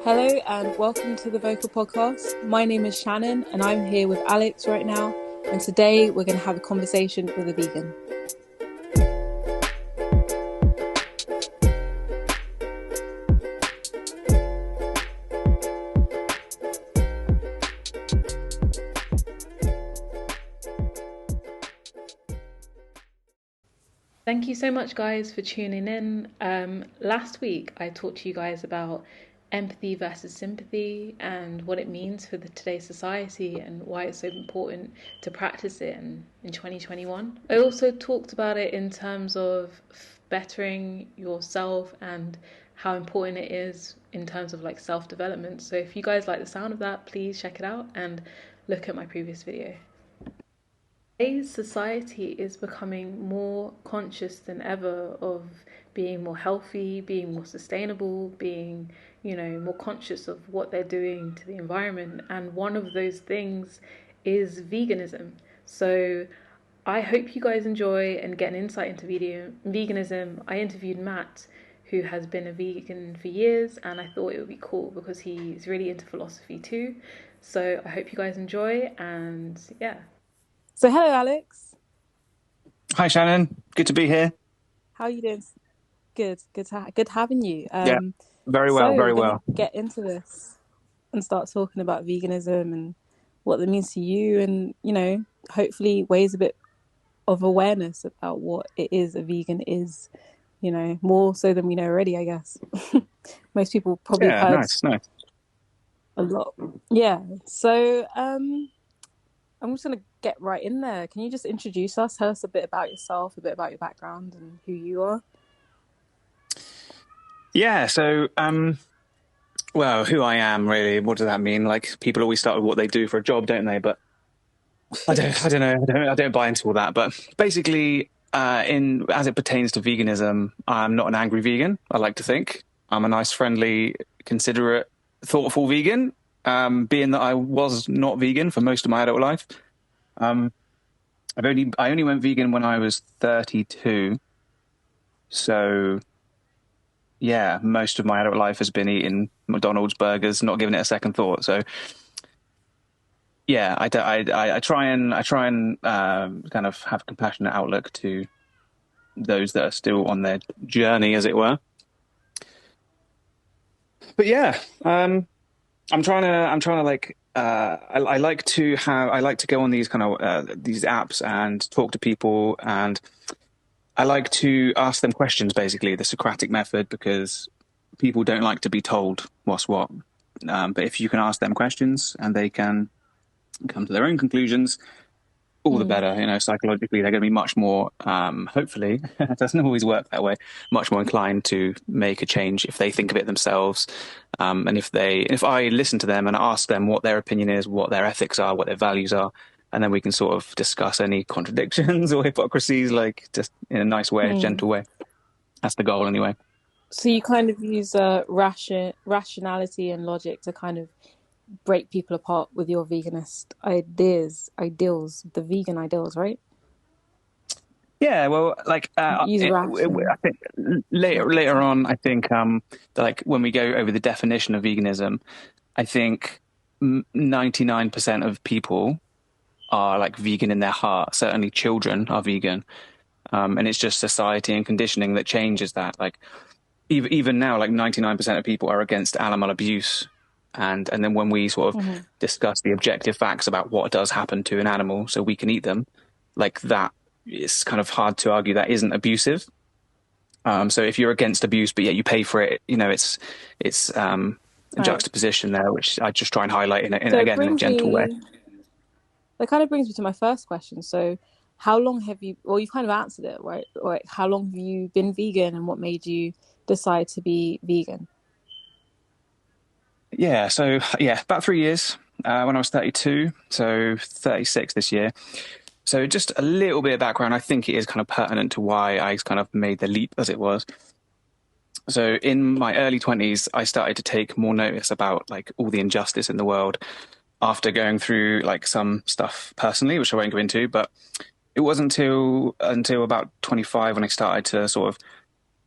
Hello and welcome to the Vocal Podcast. My name is Shannon and I'm here with Alex right now. And today we're going to have a conversation with a vegan. Thank you so much, guys, for tuning in. Last week, I talked to you guys about empathy versus sympathy and what it means for today's society and why it's so important to practice it in 2021. I also talked about it in terms of bettering yourself and how important it is in terms of like self-development. So if you guys like the sound of that, please check it out and look at my previous video. Today's society is becoming more conscious than ever of being more healthy, being more sustainable, being, more conscious of what they're doing to the environment. And one of those things is veganism. So I hope you guys enjoy and get an insight into veganism. I interviewed Matt, who has been a vegan for years, and I thought it would be cool because he's really into philosophy too. So I hope you guys enjoy, and yeah. So hello, Alex. Hi, Shannon. Good to be here. How are you doing? Good having you. Yeah, very well, very well. Get into this and start talking about veganism and what that means to you, and hopefully raise a bit of awareness about what it is a vegan is. More so than we know already, I guess. Most people probably heard nice. a lot. Yeah. So I'm just going to get right in there. Can you just introduce us? Tell us a bit about yourself, a bit about your background and who you are. Yeah, so, who I am, really, what does that mean? Like, people always start with what they do for a job, don't they? But I don't know. I don't buy into all that. But basically, as it pertains to veganism, I'm not an angry vegan, I like to think. I'm a nice, friendly, considerate, thoughtful vegan. Being that I was not vegan for most of my adult life. I only went vegan when I was 32. So, yeah, most of my adult life has been eating McDonald's burgers, not giving it a second thought. So, yeah, I try and kind of have a compassionate outlook to those that are still on their journey, as it were. But yeah, I'm trying to like, I like to go on these kind of, these apps and talk to people, and I like to ask them questions, basically the Socratic method, because people don't like to be told what's what. But if you can ask them questions and they can come to their own conclusions, all the better. Psychologically, they're going to be much more, hopefully, it doesn't always work that way, much more inclined to make a change if they think of it themselves. And if I listen to them and ask them what their opinion is, what their ethics are, what their values are, and then we can sort of discuss any contradictions or hypocrisies, like just in a nice way, a gentle way. That's the goal anyway. So you kind of use rationality and logic to kind of break people apart with your veganist ideals, the vegan ideals, right? Yeah, well, like I think later on, I think like when we go over the definition of veganism, I think 99% of people are like vegan in their heart. Certainly, children are vegan, and it's just society and conditioning that changes that. Like even now, like 99% of people are against animal abuse. And then when we sort of discuss the objective facts about what does happen to an animal so we can eat them, like that, it's kind of hard to argue that isn't abusive. So if you're against abuse, but yet you pay for it, it's a juxtaposition there, which I just try and highlight in a gentle way. That kind of brings me to my first question. So how long have you, well, you've kind of answered it, right? Or how long have you been vegan and what made you decide to be vegan? Yeah, so about 3 years when I was 32, so 36 this year. So just a little bit of background. I think it is kind of pertinent to why I kind of made the leap as it was. So in my early 20s, I started to take more notice about like all the injustice in the world after going through like some stuff personally, which I won't go into. But it wasn't until about 25 when I started to sort of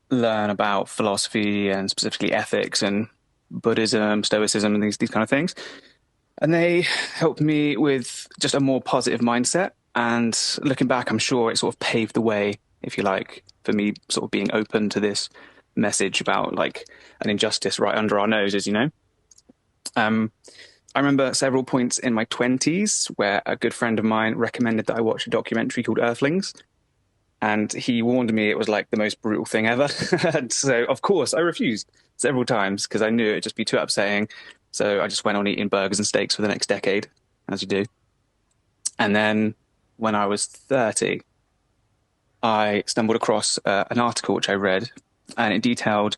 learn about philosophy and specifically ethics and Buddhism, Stoicism, and these kind of things. And they helped me with just a more positive mindset. And looking back, I'm sure it sort of paved the way, if you like, for me sort of being open to this message about like an injustice right under our noses, you know? Um, I remember several points in my 20s where a good friend of mine recommended that I watch a documentary called Earthlings. And he warned me it was like the most brutal thing ever. And so, of course, I refused several times because I knew it'd just be too upsetting. So I just went on eating burgers and steaks for the next decade, as you do. And then when I was 30, I stumbled across an article which I read, and it detailed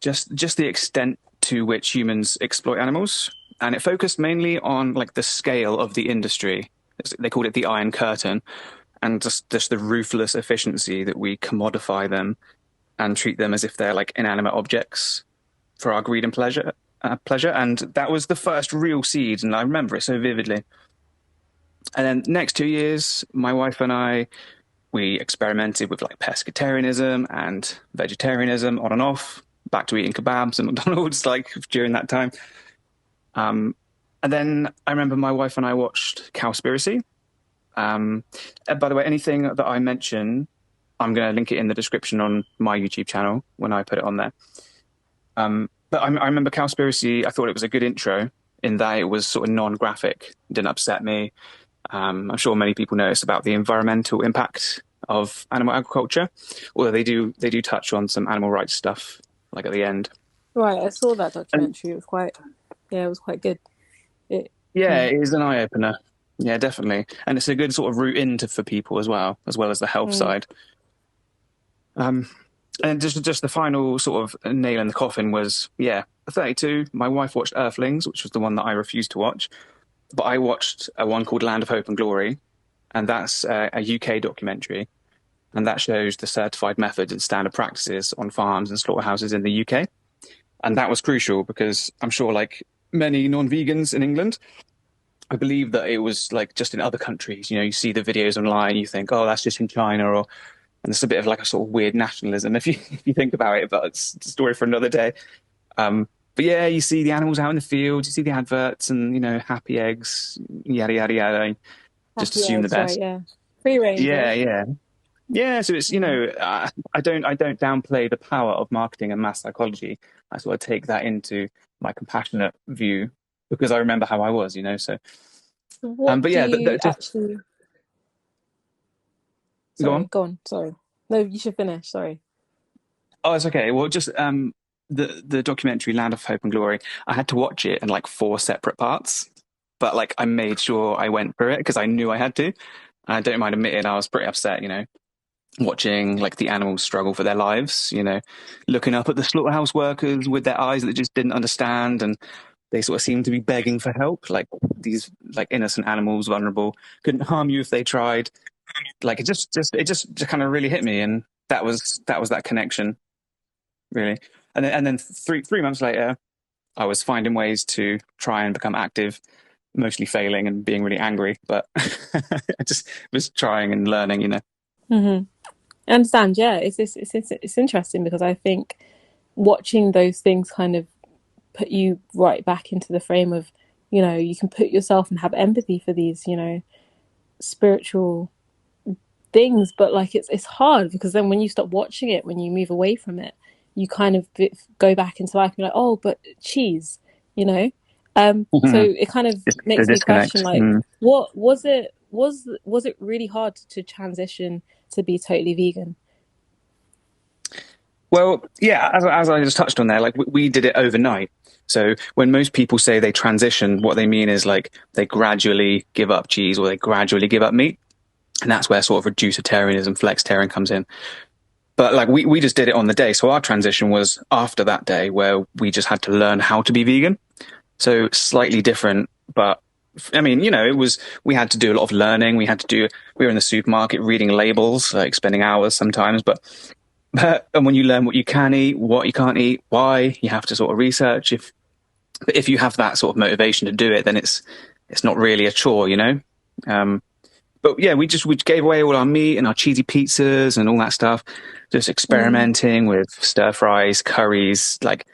just the extent to which humans exploit animals, and it focused mainly on like the scale of the industry. They called it the Iron Curtain, and just the ruthless efficiency that we commodify them and treat them as if they're like inanimate objects for our greed and pleasure. Pleasure, and that was the first real seed, and I remember it so vividly. And then next 2 years, my wife and I, we experimented with like pescatarianism and vegetarianism on and off, back to eating kebabs and McDonald's like during that time. And then I remember my wife and I watched Cowspiracy. By the way, anything that I mention, I'm going to link it in the description on my YouTube channel when I put it on there. But I remember Cowspiracy, I thought it was a good intro in that it was sort of non-graphic, didn't upset me. I'm sure many people noticed about the environmental impact of animal agriculture, although they do touch on some animal rights stuff, like at the end. Right, I saw that documentary. It was quite good. It is an eye-opener. Yeah, definitely. And it's a good sort of route into for people as well as the health side. And just the final sort of nail in the coffin was, 32, my wife watched Earthlings, which was the one that I refused to watch. But I watched one called Land of Hope and Glory, and that's a UK documentary. And that shows the certified methods and standard practices on farms and slaughterhouses in the UK. And that was crucial because I'm sure, like many non-vegans in England, I believe that it was like just in other countries. You know, you see the videos online, you think, oh, that's just in China, and it's a bit of like a sort of weird nationalism if you think about it, but it's a story for another day. But yeah, you see the animals out in the field, you see the adverts, and you know, happy eggs, yada yada yada. Just assume the best. Right, yeah, free range. Yeah. So it's, you know, I don't downplay the power of marketing and mass psychology. I sort of take that into my compassionate view because I remember how I was, you know. So, but yeah, actually. Sorry, go on. Sorry, no, you should finish. Sorry. Oh, it's okay. Well, just the documentary Land of Hope and Glory. I had to watch it in like 4 separate parts, but like I made sure I went through it because I knew I had to. I don't mind admitting I was pretty upset, you know, watching like the animals struggle for their lives, you know, looking up at the slaughterhouse workers with their eyes that just didn't understand, and they sort of seemed to be begging for help, like these like innocent animals, vulnerable, couldn't harm you if they tried. Like it just kind of really hit me, and that was that connection, really. And then three months later, I was finding ways to try and become active, mostly failing and being really angry, but I just was trying and learning, you know. Mm-hmm. I understand. Yeah, it's interesting because I think watching those things kind of put you right back into the frame of, you know, you can put yourself and have empathy for these, you know, spiritual things, but like it's hard because then when you stop watching it, when you move away from it, you kind of go back into life and you're like, oh, but cheese, you know. So it kind of makes me question, like, what was it really hard to transition to be totally vegan? Well, yeah, as I just touched on there, like we did it overnight. So when most people say they transition, what they mean is like they gradually give up cheese or they gradually give up meat. And that's where sort of reducitarianism, flexitarian comes in. But like we just did it on the day. So our transition was after that day where we just had to learn how to be vegan. So slightly different, but I mean, you know, we had to do a lot of learning. We were in the supermarket reading labels, like spending hours sometimes, but and when you learn what you can eat, what you can't eat, why, you have to sort of research. If you have that sort of motivation to do it, then it's not really a chore, you know? But yeah, we gave away all our meat and our cheesy pizzas and all that stuff, just experimenting with stir fries, curries, like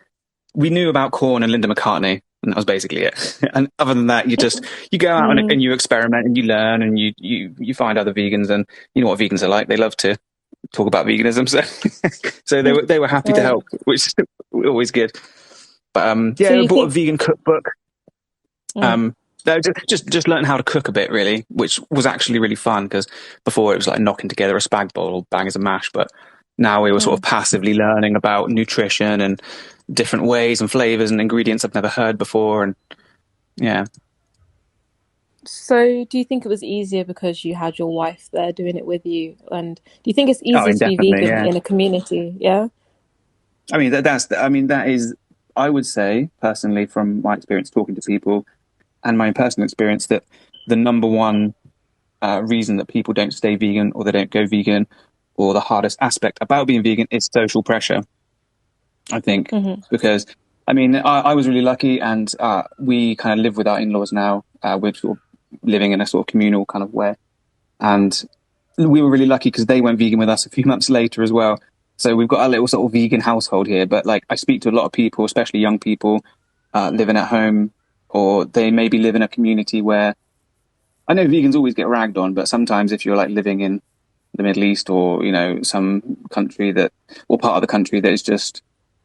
we knew about Korn and Linda McCartney, and that was basically it. And other than that, you go out Mm. and you experiment and you learn and you find other vegans, and you know what vegans are like. They love to talk about veganism, so so they were happy to Right. help, which is always good. But So yeah, we you bought a think, vegan cookbook. mm, No, just learning how to cook a bit, really, which was actually really fun, because before it was like knocking together a spag bol or bangers and mash, but now we were sort of mm. passively learning about nutrition and different ways and flavors and ingredients I've never heard before, and yeah. So do you think it was easier because you had your wife there doing it with you? And do you think it's Oh, easier to be indefinitely, vegan yeah. in a community? Yeah. I mean, that is, I would say personally, from my experience talking to people and my personal experience, that the number one reason that people don't stay vegan or they don't go vegan, or the hardest aspect about being vegan, is social pressure, I think. Hmm. Because, I mean, I was really lucky, and we kind of live with our in-laws now. We're sort of living in a sort of communal kind of way. And we were really lucky because they went vegan with us a few months later as well. So we've got a little sort of vegan household here. But like, I speak to a lot of people, especially young people, living at home, or they maybe live in a community where, I know vegans always get ragged on, but sometimes if you're like living in the Middle East, or, you know, some country that, or part of the country that is just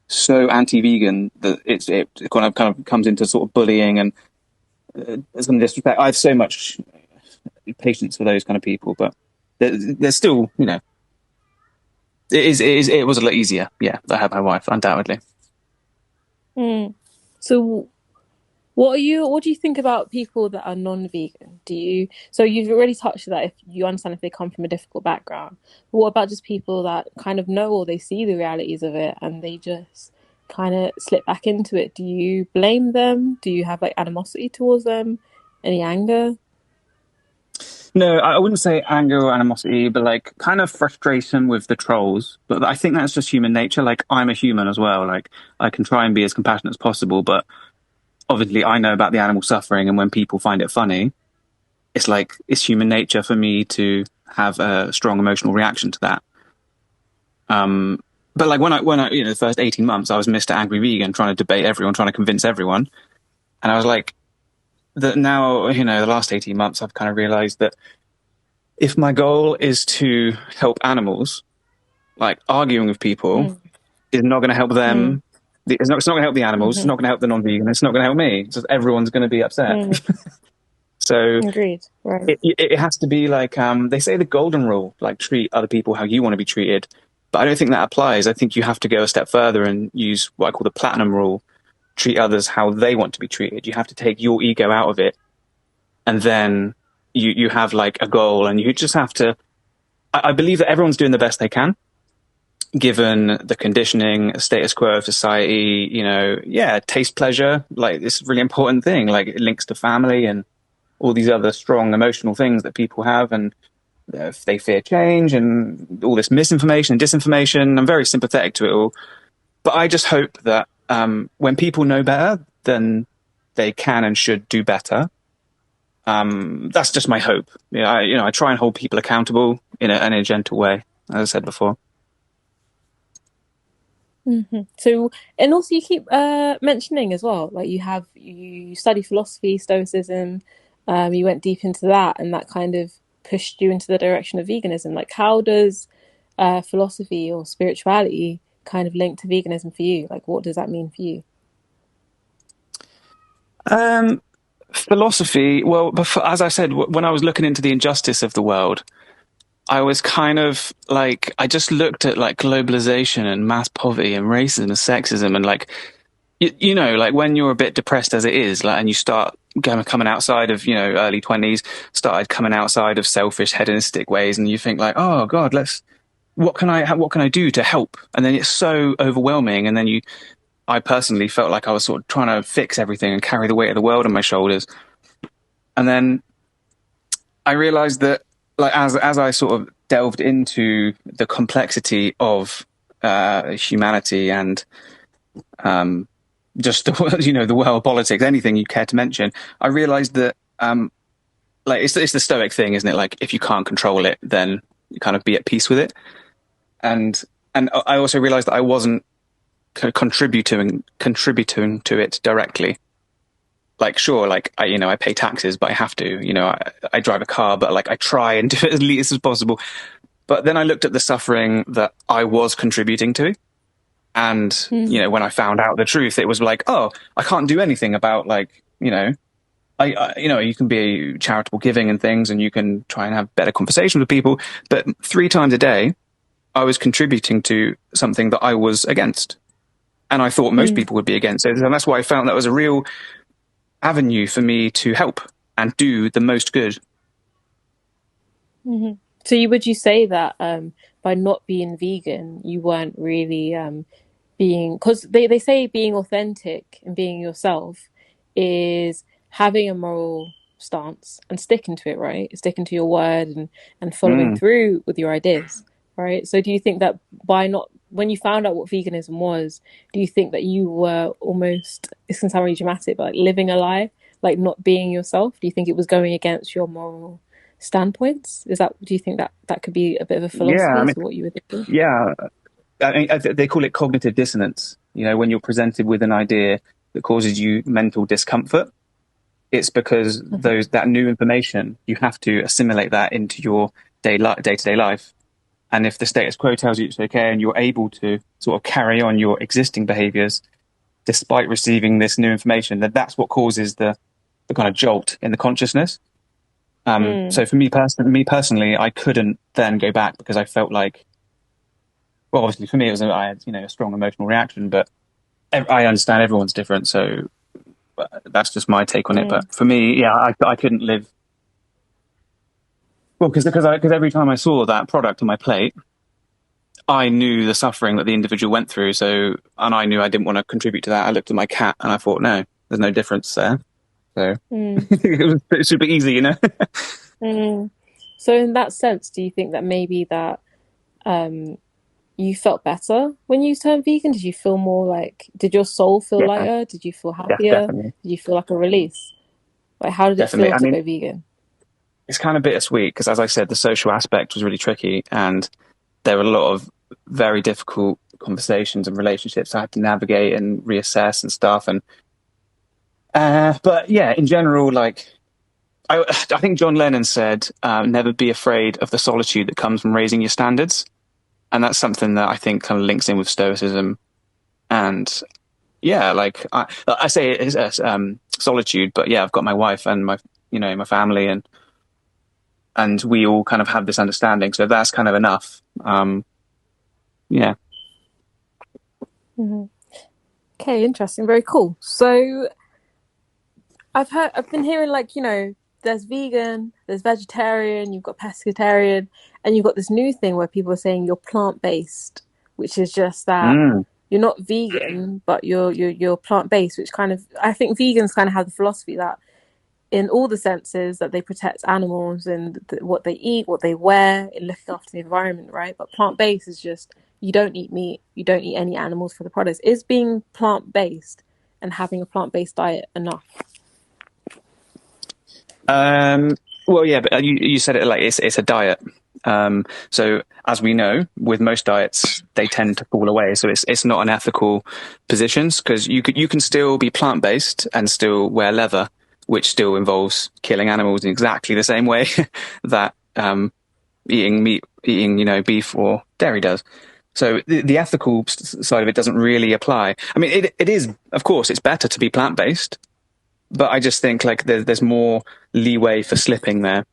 so anti-vegan that it kind of comes into sort of bullying and some disrespect. I have so much patience for those kind of people, but there's still, you know, it was a lot easier. Yeah, I have my wife, undoubtedly. Mm. So what do you think about people that are non-vegan? So you've already touched on that if you understand if they come from a difficult background. But what about just people that kind of know or they see the realities of it and they just kind of slip back into it? Do you blame them? Do you have like animosity towards them? Any anger? No, I wouldn't say anger or animosity, but like kind of frustration with the trolls. But I think that's just human nature. Like, I'm a human as well. Like, I can try and be as compassionate as possible, but obviously I know about the animal suffering, and when people find it funny, it's like it's human nature for me to have a strong emotional reaction to that. But like when I the first 18 months, I was Mr. Angry Vegan, trying to debate everyone, trying to convince everyone, and I was like, that now, the last 18 months, I've kind of realized that if my goal is to help animals, like arguing with people Mm, is not going to help mm, them. It's not going to help the animals. It's mm-hmm, not going to help the non-vegan. It's not going to help me. Just everyone's going to be upset. mm. So Agreed. Right. it has to be like, they say the golden rule, like treat other people how you want to be treated. But I don't think that applies. I think you have to go a step further and use what I call the platinum rule: treat others how they want to be treated. You have to take your ego out of it, and then you have like a goal, and you just have to. I believe that everyone's doing the best they can, given the conditioning, status quo of society. Yeah, taste, pleasure, like this really important thing. Like, it links to family and all these other strong emotional things that people have, and if they fear change and all this misinformation and disinformation. I'm very sympathetic to it all, but I just hope that when people know better, then they can and should do better. That's just my hope. I try and hold people accountable in a gentle way, as I said before. Hmm. So, and also you keep mentioning as well, like you study philosophy, Stoicism, you went deep into that, and that kind of pushed you into the direction of veganism. Like, how does philosophy or spirituality kind of link to veganism for you? Like, what does that mean for you? Um, Philosophy, well, as I said, when I was looking into the injustice of the world, I was kind of like, I just looked at like globalization and mass poverty and racism and sexism, and like, like when you're a bit depressed as it is, like, and you start coming outside of, early 20s, started coming outside of selfish hedonistic ways, and you think like, oh God, what can I do to help? And then it's so overwhelming, and then I personally felt like I was sort of trying to fix everything and carry the weight of the world on my shoulders. And then I realized that, like, as I sort of delved into the complexity of humanity and just the world politics, anything you care to mention, I realized that like it's the Stoic thing, isn't it? Like, if you can't control it, then you kind of be at peace with it. And I also realized that I wasn't contributing to it directly. Like, sure, like I pay taxes, but I have to, I drive a car, but like I try and do it as least as possible. But then I looked at the suffering that I was contributing to. And, when I found out the truth, it was like, oh, I can't do anything about like, you can be charitable giving and things, and you can try and have better conversations with people. But 3 times a day, I was contributing to something that I was against. And I thought most people would be against it. And that's why I found that was a real avenue for me to help and do the most good. Mm-hmm. So would you say that by not being vegan, you weren't really being, because they say being authentic and being yourself is having a moral stance and sticking to it, right? Sticking to your word and following through with your ideas, right? So do you think that when you found out what veganism was, do you think that you were almost, this can sound really dramatic, but like living a lie, like not being yourself? Do you think it was going against your moral standpoints? Do you think that could be a bit of a philosophy to what you were thinking? Yeah. They call it cognitive dissonance. When you're presented with an idea that causes you mental discomfort, it's because that new information, you have to assimilate that into your day-to-day life. And if the status quo tells you it's okay and you're able to sort of carry on your existing behaviors despite receiving this new information, that's what causes the kind of jolt in the consciousness. So for me personally, I couldn't then go back because I felt like, well, obviously for me, I had a strong emotional reaction, but I understand everyone's different. So that's just my take on it. But for me, I couldn't live. Well, because every time I saw that product on my plate, I knew the suffering that the individual went through. And I knew I didn't want to contribute to that. I looked at my cat and I thought, no, there's no difference there. So it was super easy, So in that sense, do you think that maybe that you felt better when you turned vegan? Did you feel more like, did your soul feel lighter? Did you feel happier? Definitely. Did you feel like a release? Like, how did it feel to go vegan? It's kind of bittersweet because, as I said, the social aspect was really tricky, and there were a lot of very difficult conversations and relationships I had to navigate and reassess and stuff. And but yeah, in general, like I think John Lennon said, "Never be afraid of the solitude that comes from raising your standards," and that's something that I think kind of links in with Stoicism. And yeah, like I say it is solitude, but yeah, I've got my wife and my family, and we all kind of have this understanding. So that's kind of enough. Yeah. Mm-hmm. Okay, interesting. Very cool. So I've been hearing like, there's vegan, there's vegetarian, you've got pescatarian, and you've got this new thing where people are saying you're plant-based, which is just that you're not vegan, but you're plant-based, which kind of, I think vegans kind of have the philosophy that in all the senses that they protect animals and what they eat, what they wear, and looking after the environment, right? But plant-based is just, you don't eat meat, you don't eat any animals for the products. Is being plant-based and having a plant-based diet enough? Well, yeah, but you said it like it's a diet. So as we know, with most diets, they tend to fall away. So it's not an ethical position because you can still be plant-based and still wear leather, which still involves killing animals in exactly the same way that eating beef or dairy does. So the ethical side of it doesn't really apply. I mean, it is, of course, it's better to be plant-based, but I just think like there's more leeway for slipping there.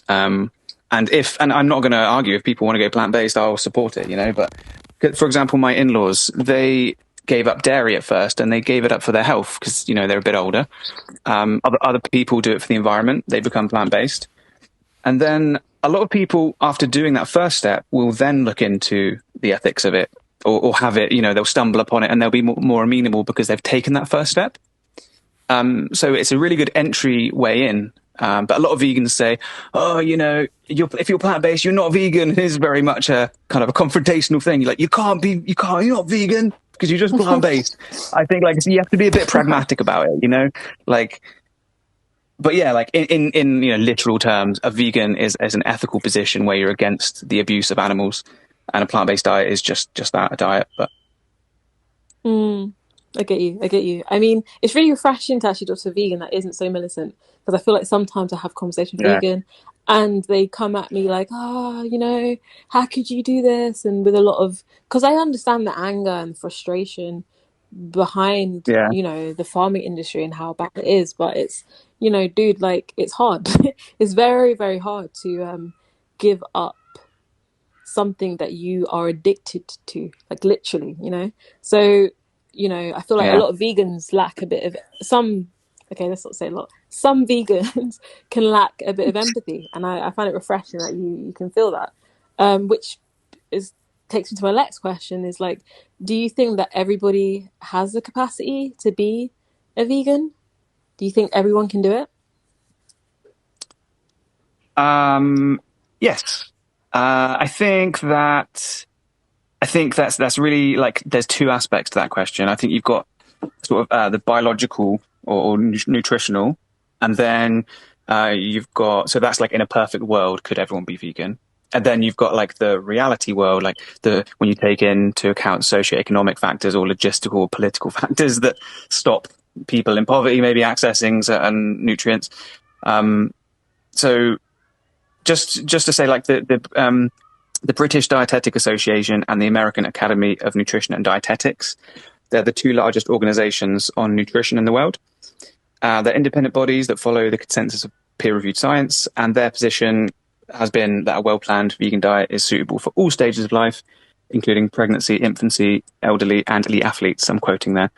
And I'm not going to argue if people want to go plant-based, I'll support it, but for example, my in-laws, they gave up dairy at first and they gave it up for their health because, they're a bit older. Other people do it for the environment. They become plant-based. And then a lot of people, after doing that first step, will then look into the ethics of it or have it, they'll stumble upon it and they'll be more amenable because they've taken that first step. So it's a really good entry way in. But a lot of vegans say, oh, if you're plant-based, you're not vegan. It is very much a kind of a confrontational thing. You're like, you're not vegan because you're just plant-based. I think like you have to be a bit pragmatic about it, like, but yeah, like in literal terms, a vegan is an ethical position where you're against the abuse of animals, and a plant-based diet is just that, a diet. But Mm, I get you. I get you. I mean, it's really refreshing to actually talk to a vegan that isn't so militant, because I feel like sometimes I have conversations with Yeah, vegan and they come at me like, ah, how could you do this? And with a lot of, because I understand the anger and frustration behind, yeah, the farming industry and how bad it is, but it's, dude, like it's hard. It's very, very hard to give up something that you are addicted to, like literally, So, I feel like a yeah. lot of vegans lack a bit of some. Okay, let's not say a lot. Some vegans can lack a bit of empathy, and I find it refreshing that you can feel that. Which is takes me to my next question: is like, do you think that everybody has the capacity to be a vegan? Do you think everyone can do it? Um, yes. I think that's really like there's two aspects to that question. I think you've got sort of the biological or nutritional, and then you've got so that's like in a perfect world, could everyone be vegan? And then you've got like the reality world, like the when you take into account socioeconomic factors or logistical or political factors that stop people in poverty maybe accessing certain nutrients. Um, so just to say, like the British Dietetic Association and the American Academy of Nutrition and Dietetics, they're the two largest organizations on nutrition in the world. They're independent bodies that follow the consensus of peer-reviewed science, and their position has been that a well-planned vegan diet is suitable for all stages of life, including pregnancy, infancy, elderly, and elite athletes. I'm quoting there.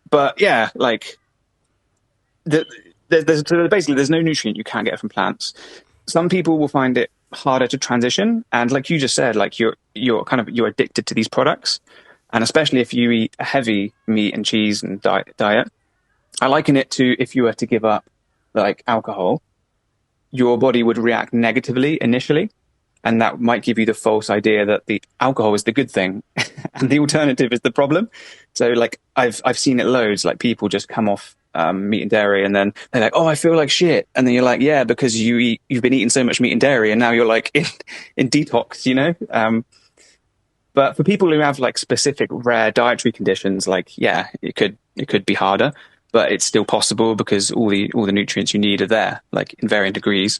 But yeah, like the, there's no nutrient you can't get from plants. Some people will find it harder to transition, and like you just said, like you're addicted to these products, and especially if you eat a heavy meat and cheese and diet. I liken it to if you were to give up like alcohol, your body would react negatively initially, and that might give you the false idea that the alcohol is the good thing and the alternative is the problem. So like I've seen it loads, like people just come off meat and dairy and then they're like, oh, I feel like shit, and then you're like, yeah, because you've been eating so much meat and dairy and now you're like in detox, but for people who have like specific rare dietary conditions, like yeah, it could be harder, but it's still possible because all the nutrients you need are there, like in varying degrees.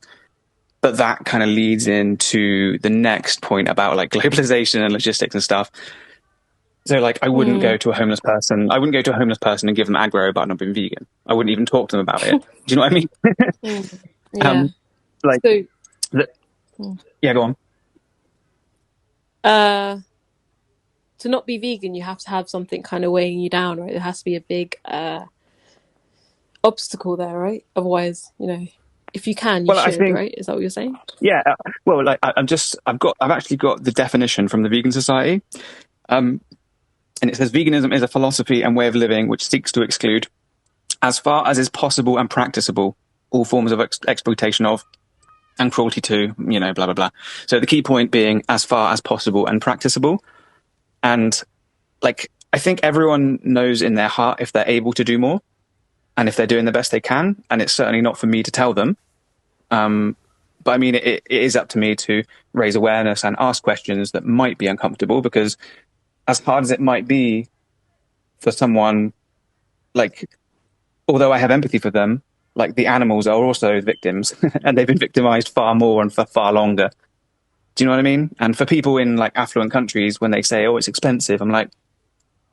But that kind of leads into the next point about like globalization and logistics and stuff. So like I wouldn't go Mm. to a homeless person. I wouldn't go to a homeless person and give them aggro about not being vegan. I wouldn't even talk to them about it. Do you know what I mean? Mm. Yeah. um, like, So, the, mm. yeah, go on. uh, to not be vegan, you have to have something kind of weighing you down, right? There has to be a big obstacle there, right? Otherwise, if you can, you Well, I should, think, right? Is that what you're saying? yeah. Well, like I've actually got the definition from the Vegan Society, um, and it says veganism is a philosophy and way of living which seeks to exclude, as far as is possible and practicable, all forms of exploitation of and cruelty to, blah blah blah. So the key point being as far as possible and practicable, and like I think everyone knows in their heart if they're able to do more and if they're doing the best they can, and it's certainly not for me to tell them. But I mean, it is up to me to raise awareness and ask questions that might be uncomfortable because, as hard as it might be for someone, like, although I have empathy for them, like the animals are also victims and they've been victimized far more and for far longer. Do you know what I mean? And for people in like affluent countries, when they say, oh, it's expensive, I'm like,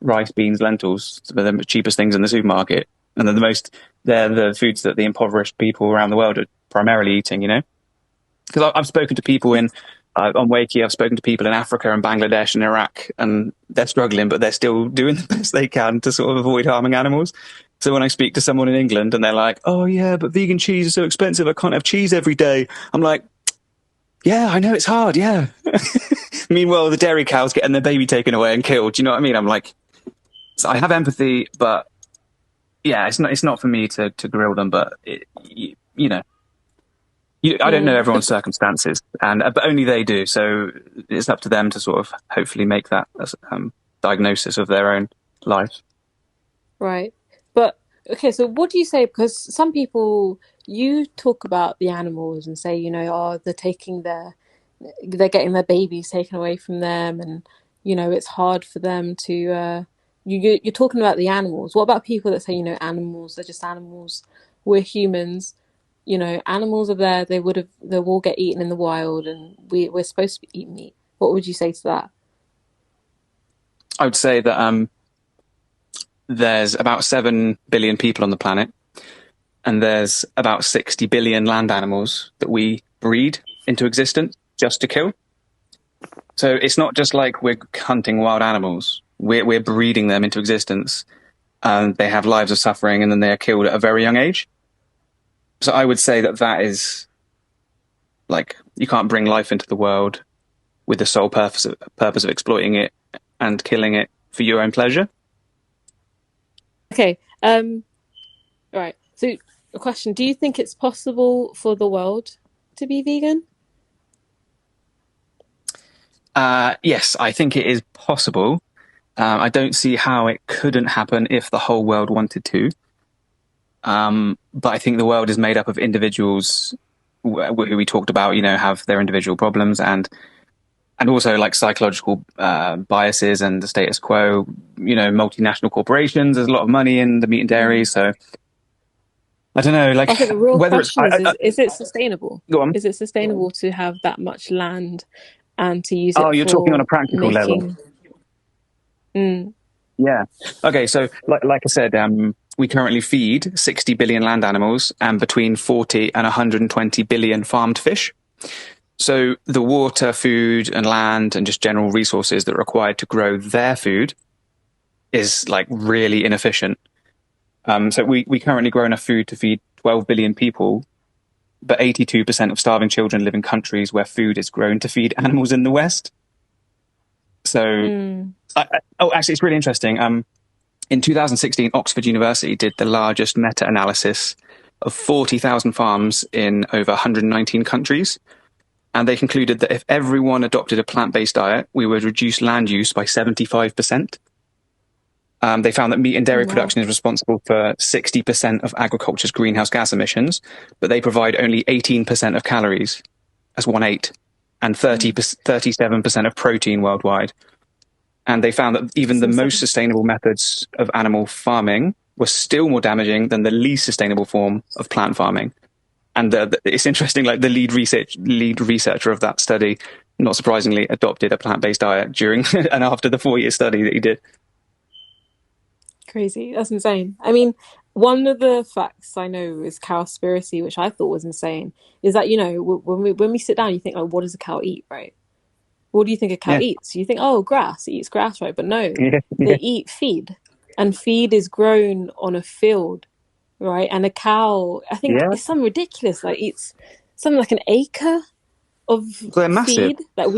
rice, beans, lentils, they're the cheapest things in the supermarket. And they're the foods that the impoverished people around the world are primarily eating. Because I've spoken to people on Wakey, I've spoken to people in Africa and Bangladesh and Iraq, and they're struggling, but they're still doing the best they can to sort of avoid harming animals. So when I speak to someone in England and they're like, oh yeah, but vegan cheese is so expensive, I can't have cheese every day. I'm like, yeah, I know it's hard, yeah. Meanwhile, the dairy cows getting their baby taken away and killed. Do you know what I mean? I'm like, so I have empathy, but yeah, it's not for me to grill them, but I don't know Mm. everyone's circumstances, and but only they do. So it's up to them to sort of hopefully make that diagnosis of their own life. Right. But okay, so what do you say? Because some people, you talk about the animals and say, oh, they're getting their babies taken away from them, and it's hard for them to. You're talking about the animals. What about people that say, animals, they're just animals. We're humans. Animals are there. They will get eaten in the wild, and we're supposed to eat meat. What would you say to that? I would say that there's about 7 billion people on the planet, and there's about 60 billion land animals that we breed into existence just to kill. So it's not just like we're hunting wild animals. We're breeding them into existence, and they have lives of suffering, and then they are killed at a very young age. So I would say that is like, you can't bring life into the world with the sole purpose of exploiting it and killing it for your own pleasure. Okay. All right. So, a question: do you think it's possible for the world to be vegan? Yes, I think it is possible. I don't see how it couldn't happen if the whole world wanted to. But I think the world is made up of individuals who we talked about, have their individual problems and also like psychological biases and the status quo, multinational corporations. There's a lot of money in the meat and dairy. So I don't know, like, I think the real whether question is it sustainable? Go on. Is it sustainable to have that much land and to use it? Oh, you're talking on a practical level. Yeah. Okay. So like I said, we currently feed 60 billion land animals and between 40 and 120 billion farmed fish. So the water, food and land and just general resources that are required to grow their food is like really inefficient. So we currently grow enough food to feed 12 billion people, but 82% of starving children live in countries where food is grown to feed animals in the West. So, actually, it's really interesting. In 2016, Oxford University did the largest meta-analysis of 40,000 farms in over 119 countries. And they concluded that if everyone adopted a plant-based diet, we would reduce land use by 75%. They found that meat and dairy production is responsible for 60% of agriculture's greenhouse gas emissions, but they provide only 18% of calories, as 1/8, and 37% of protein worldwide. And they found that even the most sustainable methods of animal farming were still more damaging than the least sustainable form of plant farming. And it's interesting, like the lead researcher of that study, not surprisingly, adopted a plant-based diet during and after the 4-year study that he did. Crazy. That's insane. I mean, one of the facts I know is Cowspiracy, which I thought was insane, is that, when we sit down, you think, like, what does a cow eat, right? What do you think a cow eats? You think, oh, grass. It eats grass, right? But no, they eat feed. And feed is grown on a field, right? And a cow, I think it's something ridiculous. Like, eats something like an acre of feed that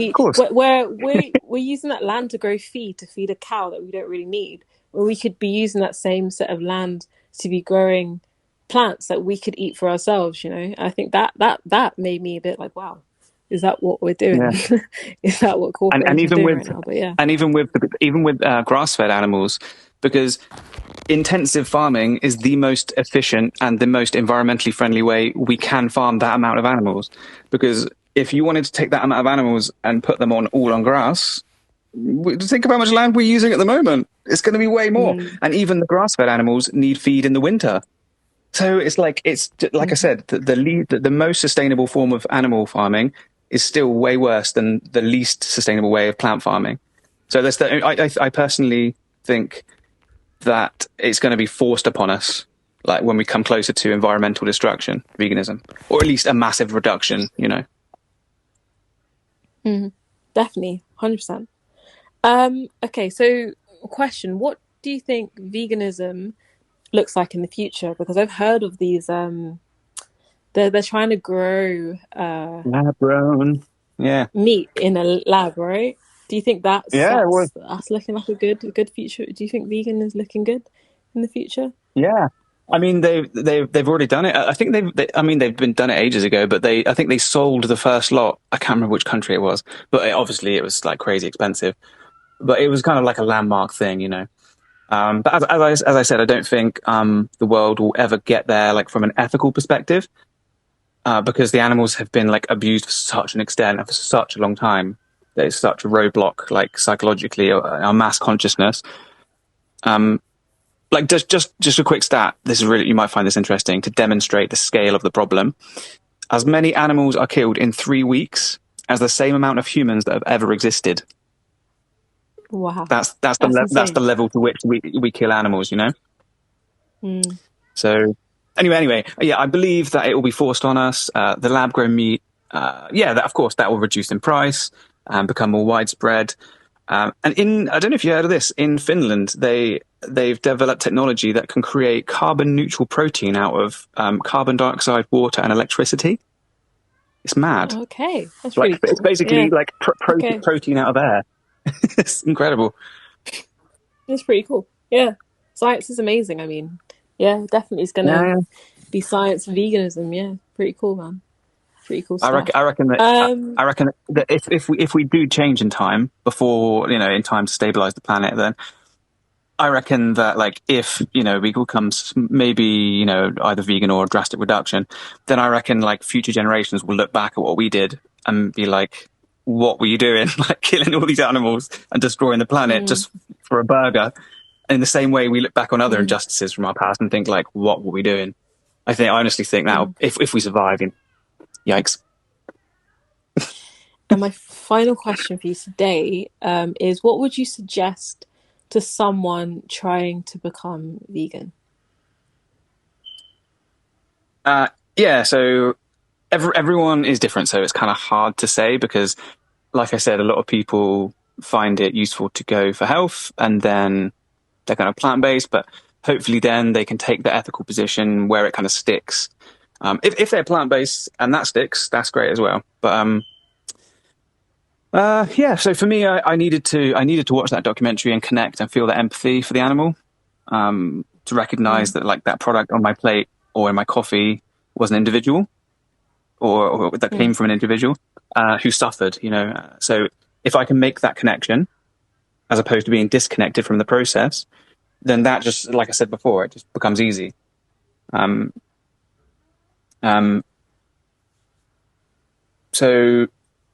we're using that land to grow feed to feed a cow that we don't really need. Or we could be using that same set of land to be growing plants that we could eat for ourselves. I think that made me a bit like, wow, is that what we're doing? Yeah. Is that what corporations are doing right now? But yeah, and even with grass-fed animals, because intensive farming is the most efficient and the most environmentally friendly way we can farm that amount of animals. Because if you wanted to take that amount of animals and put them all on grass, think of how much land we're using at the moment. It's going to be way more. And even the grass-fed animals need feed in the winter. So it's like I said, the most sustainable form of animal farming is still way worse than the least sustainable way of plant farming. So I personally think that it's going to be forced upon us, like when we come closer to environmental destruction, veganism, or at least a massive reduction. Definitely, 100%. Okay, so question: what do you think veganism looks like in the future? Because I've heard of these. They're trying to grow lab-grown, meat in a lab, right? Do you think that's looking like a good future? Do you think vegan is looking good in the future? Yeah, I mean they've already done it. I think they've been done it ages ago, but I think they sold the first lot. I can't remember which country it was, but obviously it was like crazy expensive. But it was kind of like a landmark thing, But as I said, I don't think the world will ever get there, like from an ethical perspective, because the animals have been like abused for such an extent and for such a long time. that is such a roadblock, like psychologically, our mass consciousness. Like just a quick stat. This is really, you might find this interesting to demonstrate the scale of the problem. As many animals are killed in 3 weeks as the same amount of humans that have ever existed. Wow. That's insane. the level to which we kill animals, you know? Mm. So anyway, yeah, I believe that it will be forced on us. The lab grown meat, that of course that will reduce in price and become more widespread. And I don't know if you heard of this, in Finland, they've developed technology that can create carbon neutral protein out of carbon dioxide, water, and electricity. It's mad. Okay, that's Like really cool. it's basically like Okay. protein out of air. It's incredible. That's pretty cool. Yeah, science is amazing. I mean, yeah, definitely it's gonna be science veganism. Yeah, pretty cool, man. Pretty cool stuff. I reckon that if we do change in time before, in time to stabilize the planet, then I reckon that, like, if, we become maybe, either vegan or a drastic reduction, then I reckon, like, future generations will look back at what we did and be like, what were you doing? Like, killing all these animals and destroying the planet just for a burger. In the same way, we look back on other injustices from our past and think, like, what were we doing? I honestly think now, if we survive, yikes. And my final question for you today is, what would you suggest to someone trying to become vegan? So everyone is different, so it's kind of hard to say because, like I said, a lot of people find it useful to go for health and then they're kind of plant-based, but hopefully then they can take the ethical position where it kind of sticks. If they're plant-based and that sticks, that's great as well. But so for me, I needed to watch that documentary and connect and feel the empathy for the animal, to recognize that, like, that product on my plate or in my coffee was an individual or that came from an individual who suffered, So if I can make that connection as opposed to being disconnected from the process, then that just, like I said before, it just becomes easy. So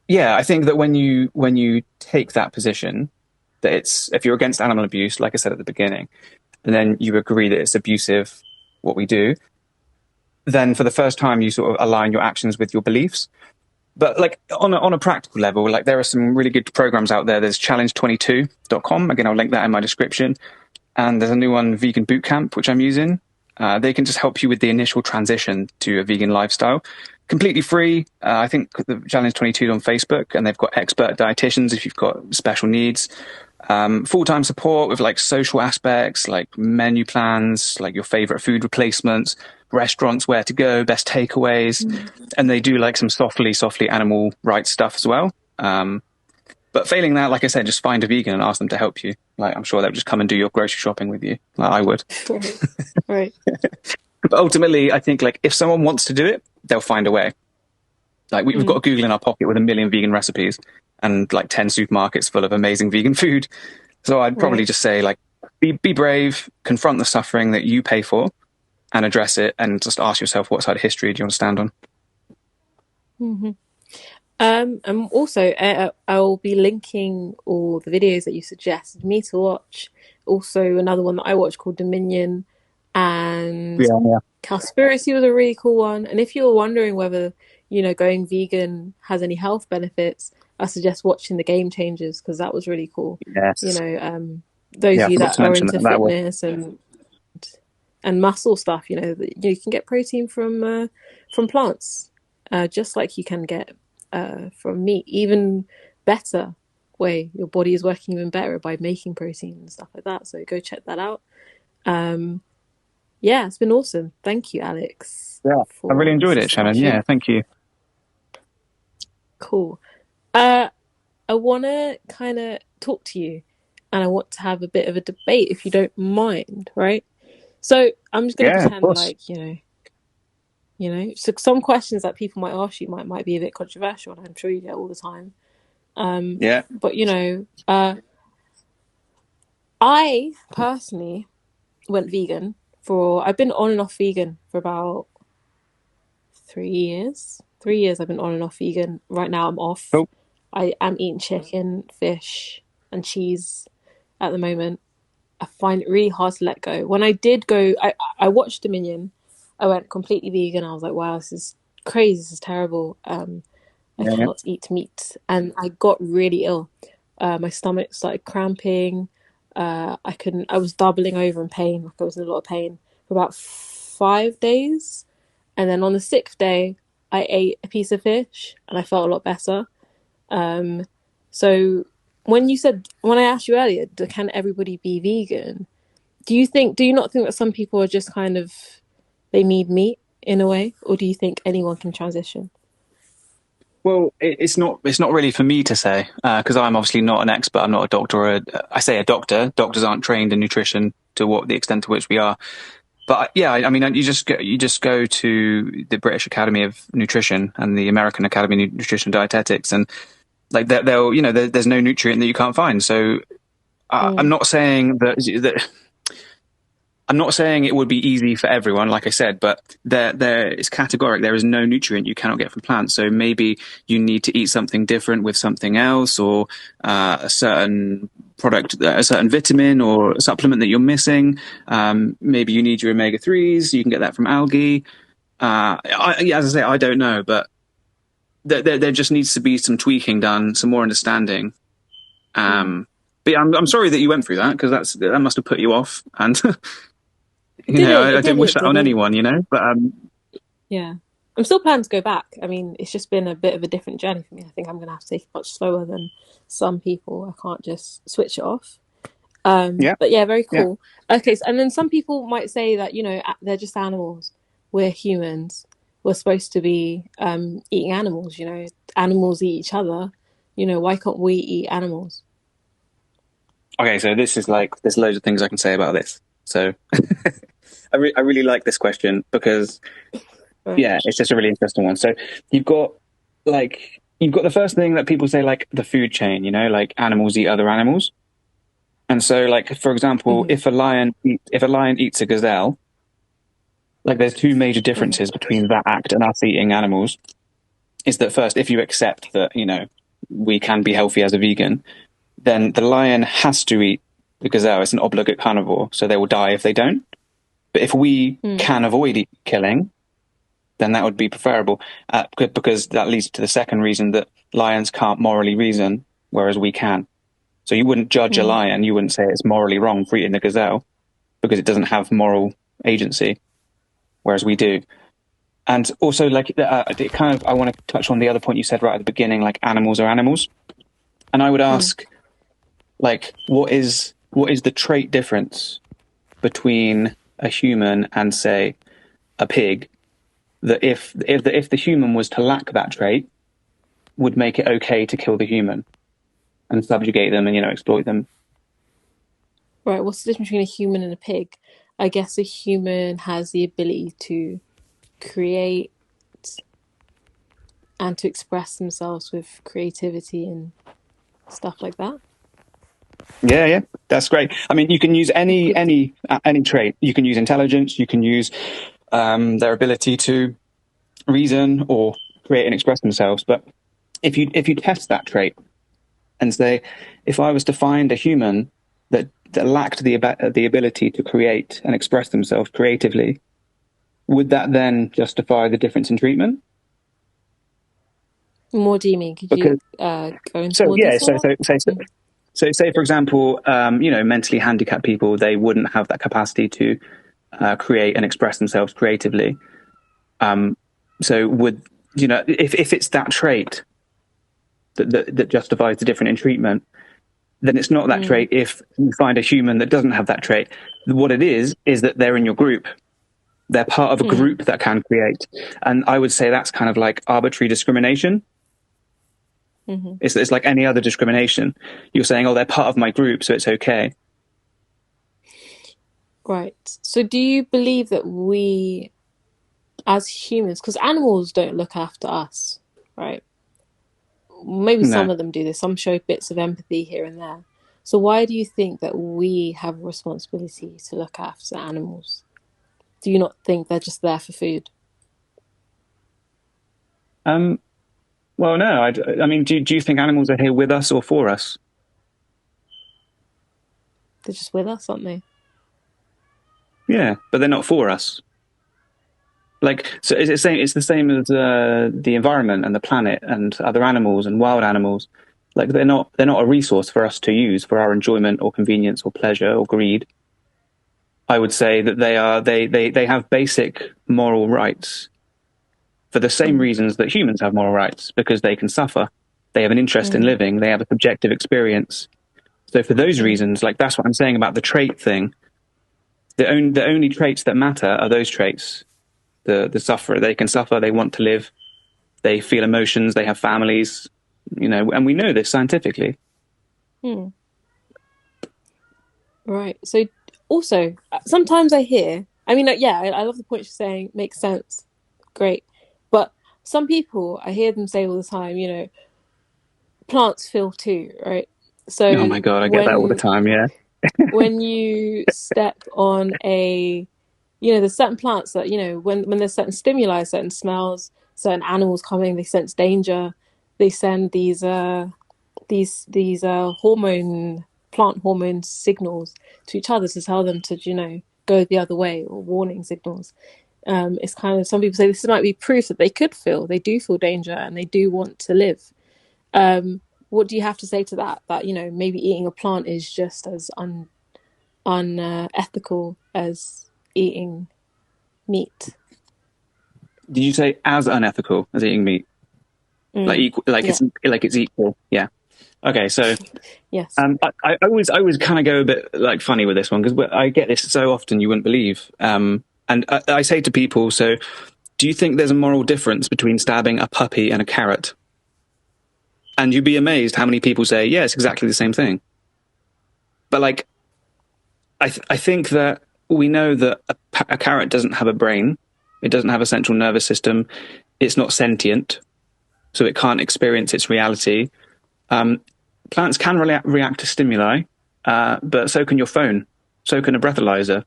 yeah, I think that when you take that position, that if you're against animal abuse, like I said at the beginning, and then you agree that it's abusive, what we do, then for the first time you sort of align your actions with your beliefs. But, like, on a practical level, like, there are some really good programs out there. There's challenge22.com. Again, I'll link that in my description. And there's a new one, Vegan Bootcamp, which I'm using. They can just help you with the initial transition to a vegan lifestyle. Completely free. I think the Challenge 22 is on Facebook, and they've got expert dietitians if you've got special needs. Full-time support with, like, social aspects, like menu plans, like your favorite food replacements, restaurants, where to go, best takeaways. And they do, like, some softly animal rights stuff as well. But failing that, like I said, just find a vegan and ask them to help you. Like, I'm sure they'll just come and do your grocery shopping with you, like I would. Right. But ultimately, I think, like, if someone wants to do it, they'll find a way. Like, we've got a Google in our pocket with 1 million vegan recipes and, like, 10 supermarkets full of amazing vegan food. So I'd probably just say, like, be brave, confront the suffering that you pay for, and address it, and just ask yourself, what side of history do you want to stand on? And also, I'll be linking all the videos that you suggested me to watch. Also, another one that I watched called Dominion, and Cowspiracy was a really cool one. And if you're wondering whether, going vegan has any health benefits, I suggest watching The Game Changers, because that was really cool. Yes. Those of you that are into fitness and muscle stuff, you can get protein from plants, just like you can get from meat. Even better way, your body is working even better by making protein and stuff like that. So go check that out. It's been awesome. Thank you, Alex. Yeah, I really enjoyed it, Shannon. Yeah, thank you. Cool. I want to kind of talk to you, and I want to have a bit of a debate, if you don't mind, right? So I'm just going to pretend like, so some questions that people might ask you might be a bit controversial, and I'm sure you get all the time. But I personally went vegan I've been on and off vegan for about 3 years. 3 years I've been on and off vegan. Right now I'm off. I am eating chicken, fish, and cheese at the moment. I find it really hard to let go. When I did go, I watched Dominion. I went completely vegan. I was like, wow, this is crazy. This is terrible. I Yeah, yeah. cannot eat meat, and I got really ill. My stomach started cramping. I couldn't. I was doubling over in pain. Like I was in a lot of pain for about 5 days, and then on the sixth day, I ate a piece of fish, and I felt a lot better. So when I asked you earlier, can everybody be vegan? Do you not think that some people are just kind of they need meat in a way, or do you think anyone can transition? Well, it's not really for me to say because I'm obviously not an expert. I'm not a doctor. I say a doctor. Doctors aren't trained in nutrition to what the extent to which we are. But yeah, I mean, you just go to the British Academy of Nutrition and the American Academy of Nutrition and Dietetics, and like they'll there's no nutrient that you can't find. So I'm Mm. not saying that I'm not saying it would be easy for everyone, like I said, but there it's categoric. There is no nutrient you cannot get from plants. So maybe you need to eat something different with something else, or a certain product, a certain vitamin or supplement that you're missing. Maybe you need your omega-3s. You can get that from algae. As I say, I don't know, but there just needs to be some tweaking done, some more understanding. Mm. But yeah, I'm sorry that you went through that because that must have put you off. And I It don't wish that on didn't. anyone, but Yeah. I'm still planning to go back. I mean, it's just been a bit of a different journey for me. I think I'm going to have to take it much slower than some people. I can't just switch it off. yeah, But yeah, very yeah. cool. Okay, so, and then some people might say that, they're just animals. We're humans. We're supposed to be eating animals. Animals eat each other. Why can't we eat animals? Okay, so this is like there's loads of things I can say about this. So I really like this question because Right. yeah, it's just a really interesting one. So you've got you've got the first thing that people say like the food chain, like animals eat other animals. And so like for example, Mm-hmm. if a lion eats a gazelle, like there's two major Mm-hmm. differences between that act and us eating animals. Is that first, if you accept that, we can be healthy as a vegan, then the lion has to eat the gazelle. It's an obligate carnivore, so they will die if they don't. But if we Mm. can avoid killing, then that would be preferable, because that leads to the second reason that lions can't morally reason, whereas we can. So you wouldn't judge a Mm. lion, you wouldn't say it's morally wrong for eating the gazelle, because it doesn't have moral agency, whereas we do. And also, I want to touch on the other point you said right at the beginning, like animals are animals. And I would Mm. ask, like, what is the trait difference between a human and, say, a pig, that if the human was to lack that trait, would make it okay to kill the human and subjugate them and exploit them? Right. What's the difference between a human and a pig? I guess a human has the ability to create and to express themselves with creativity and stuff like that. Yeah, yeah, that's great. I mean, you can use Good. any trait. You can use intelligence. You can use their ability to reason or create and express themselves. But if you test that trait and say, if I was to find a human that lacked the ability to create and express themselves creatively, would that then justify the difference in treatment? More do you mean? Could you Because go into so more yeah, detail? Mm. so say for example, mentally handicapped people, they wouldn't have that capacity to create and express themselves creatively. So would if it's that trait that justifies the difference in treatment, then it's not that Mm. trait. If you find a human that doesn't have that trait, what it is that they're in your group. They're part of a Mm. group that can create. And I would say that's kind of like arbitrary discrimination. Mm-hmm. It's like any other discrimination. You're saying, oh, they're part of my group, so it's okay. Right. So do you believe that we, as humans, because animals don't look after us, right? Maybe some No. of them do this. Some show bits of empathy here and there. So why do you think that we have a responsibility to look after animals? Do you not think they're just there for food? Um, Well, no. I mean, do you think animals are here with us or for us? They're just with us, aren't they? Yeah, but they're not for us. Like, so it's the same as the environment and the planet and other animals and wild animals. Like, they're not a resource for us to use for our enjoyment or convenience or pleasure or greed. I would say that they have basic moral rights for the same reasons that humans have moral rights, because they can suffer. They have an interest in living. They have a subjective experience. So for those reasons, like, that's what I'm saying about the trait thing. The only traits that matter are those traits. The sufferer, they can suffer, they want to live, they feel emotions, they have families, and we know this scientifically. Right. So also, sometimes I hear, I mean, yeah, I love the point you're saying, makes sense. Great. But some people, I hear them say all the time, plants feel too, right? So Oh my God, I get that all the time, yeah. when you step on there's certain plants that, when there's certain stimuli, certain smells, certain animals coming, they sense danger, they send these plant hormone signals to each other to tell them to, go the other way, or warning signals. It's kind of, some people say this might be proof that they do feel danger and they do want to live. What do you have to say to that? That, maybe eating a plant is just as unethical as eating meat. Did you say as unethical as eating meat? It's equal? Yeah. Okay, so yes. I always kind of go a bit like funny with this one, because I get this so often you wouldn't believe. And I say to people, so do you think there's a moral difference between stabbing a puppy and a carrot? And you'd be amazed how many people say, yeah, it's exactly the same thing. But like, I think that we know that a carrot doesn't have a brain. It doesn't have a central nervous system. It's not sentient, so it can't experience its reality. Plants can react to stimuli, but so can your phone, so can a breathalyzer.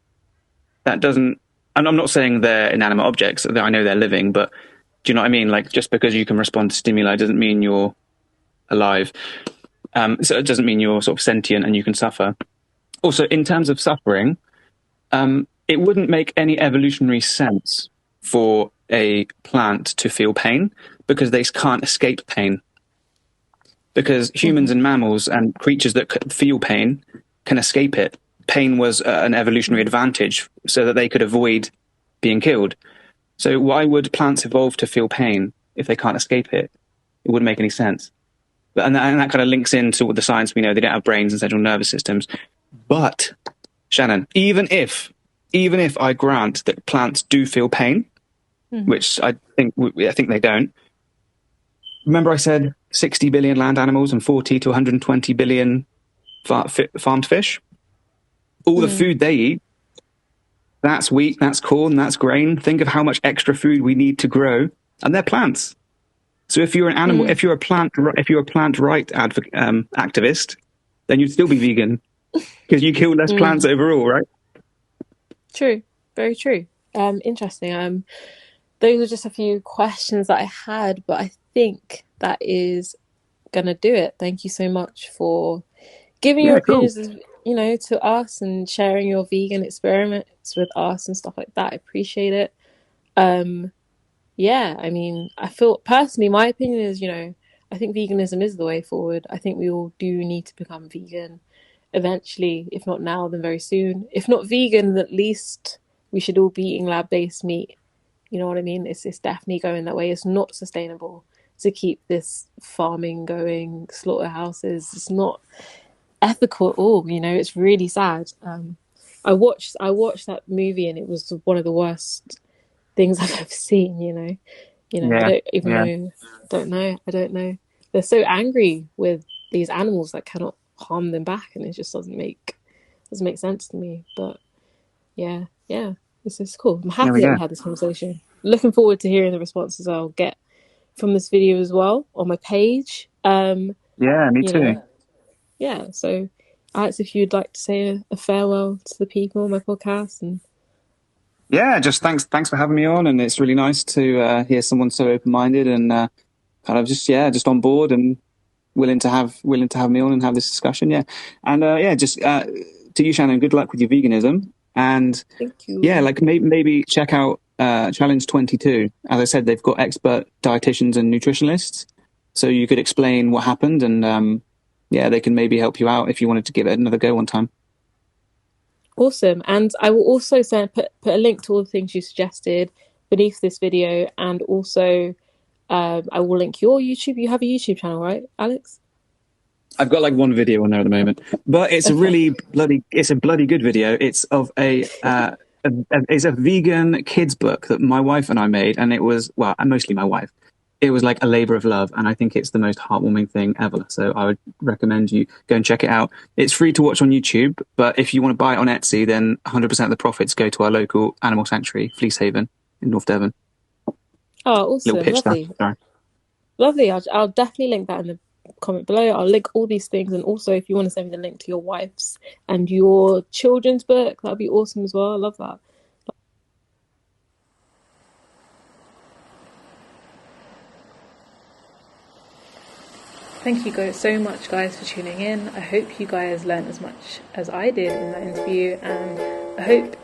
That doesn't, and I'm not saying they're inanimate objects, I know they're living, but do you know what I mean? Like, just because you can respond to stimuli doesn't mean you're alive. So it doesn't mean you're sort of sentient and you can suffer. Also, in terms of suffering, it wouldn't make any evolutionary sense for a plant to feel pain, because they can't escape pain. Because humans and mammals and creatures that feel pain can escape it. Pain was an evolutionary advantage so that they could avoid being killed. So why would plants evolve to feel pain if they can't escape it? It wouldn't make any sense. And that kind of links into the science we know. They don't have brains and central nervous systems. But, Shannon, even if I grant that plants do feel pain, which I think they don't, remember I said 60 billion land animals and 40 to 120 billion farmed fish? All the food they eat, that's wheat, that's corn, that's grain. Think of how much extra food we need to grow, and they're plants. So if you're an animal, if you're a plant right activist, then you'd still be vegan, because you kill less plants overall, right? True, very true. Interesting. Those are just a few questions that I had, but I think that is gonna do it. Thank you so much for giving your opinions, to us, and sharing your vegan experiments with us and stuff like that. I appreciate it. Yeah, I mean, I feel personally, my opinion is, I think veganism is the way forward. I think we all do need to become vegan eventually, if not now, then very soon. If not vegan, at least we should all be eating lab-based meat. You know what I mean? It's definitely going that way. It's not sustainable to keep this farming going, slaughterhouses. It's not ethical at all. It's really sad. I watched that movie, and it was one of the worst things I've ever seen. I don't know. They're so angry with these animals that cannot harm them back, and it just doesn't make sense to me. But yeah, this is cool. I'm happy that we had this conversation. Looking forward to hearing the responses I'll get from this video as well on my page. Yeah, me too. Yeah, so Alex, if you'd like to say a farewell to the people on my podcast. And yeah, just thanks for having me on, and it's really nice to hear someone so open-minded and kind of just on board and willing to have me on and have this discussion. Yeah, and just to you, Shannon. Good luck with your veganism, and Thank you. yeah, like maybe check out Challenge 22. As I said, they've got expert dietitians and nutritionalists, so you could explain what happened, and they can maybe help you out if you wanted to give it another go one time. Awesome. And I will also put a link to all the things you suggested beneath this video, and also I will link your YouTube. You have a YouTube channel, right, Alex? I've got like one video on there at the moment, but it's it's a bloody good video. It's of it's a vegan kids book that my wife and I made, and it was, well, mostly my wife. It was like a labor of love, and I think it's the most heartwarming thing ever. So I would recommend you go and check it out. It's free to watch on YouTube, but if you want to buy it on Etsy, then 100% of the profits go to our local animal sanctuary, Fleece Haven, in North Devon. Oh, awesome. Little pitch Lovely. Sorry. Lovely. I'll definitely link that in the comment below. I'll link all these things, and also if you want to send me the link to your wife's and your children's book, that'd be awesome as well. I love that. Thank you guys so much, guys, for tuning in. I hope you guys learned as much as I did in that interview, and I hope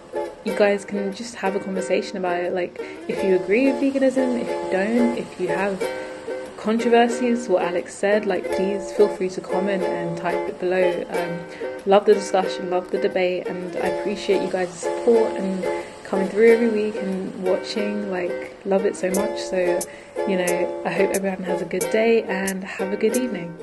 you guys can just have a conversation about it. Like, if you agree with veganism, if you don't, if you have controversies, what Alex said, like, please feel free to comment and type it below. Love the discussion, love the debate, and I appreciate you guys' support and coming through every week and watching. Like, love it so much. So, I hope everyone has a good day and have a good evening.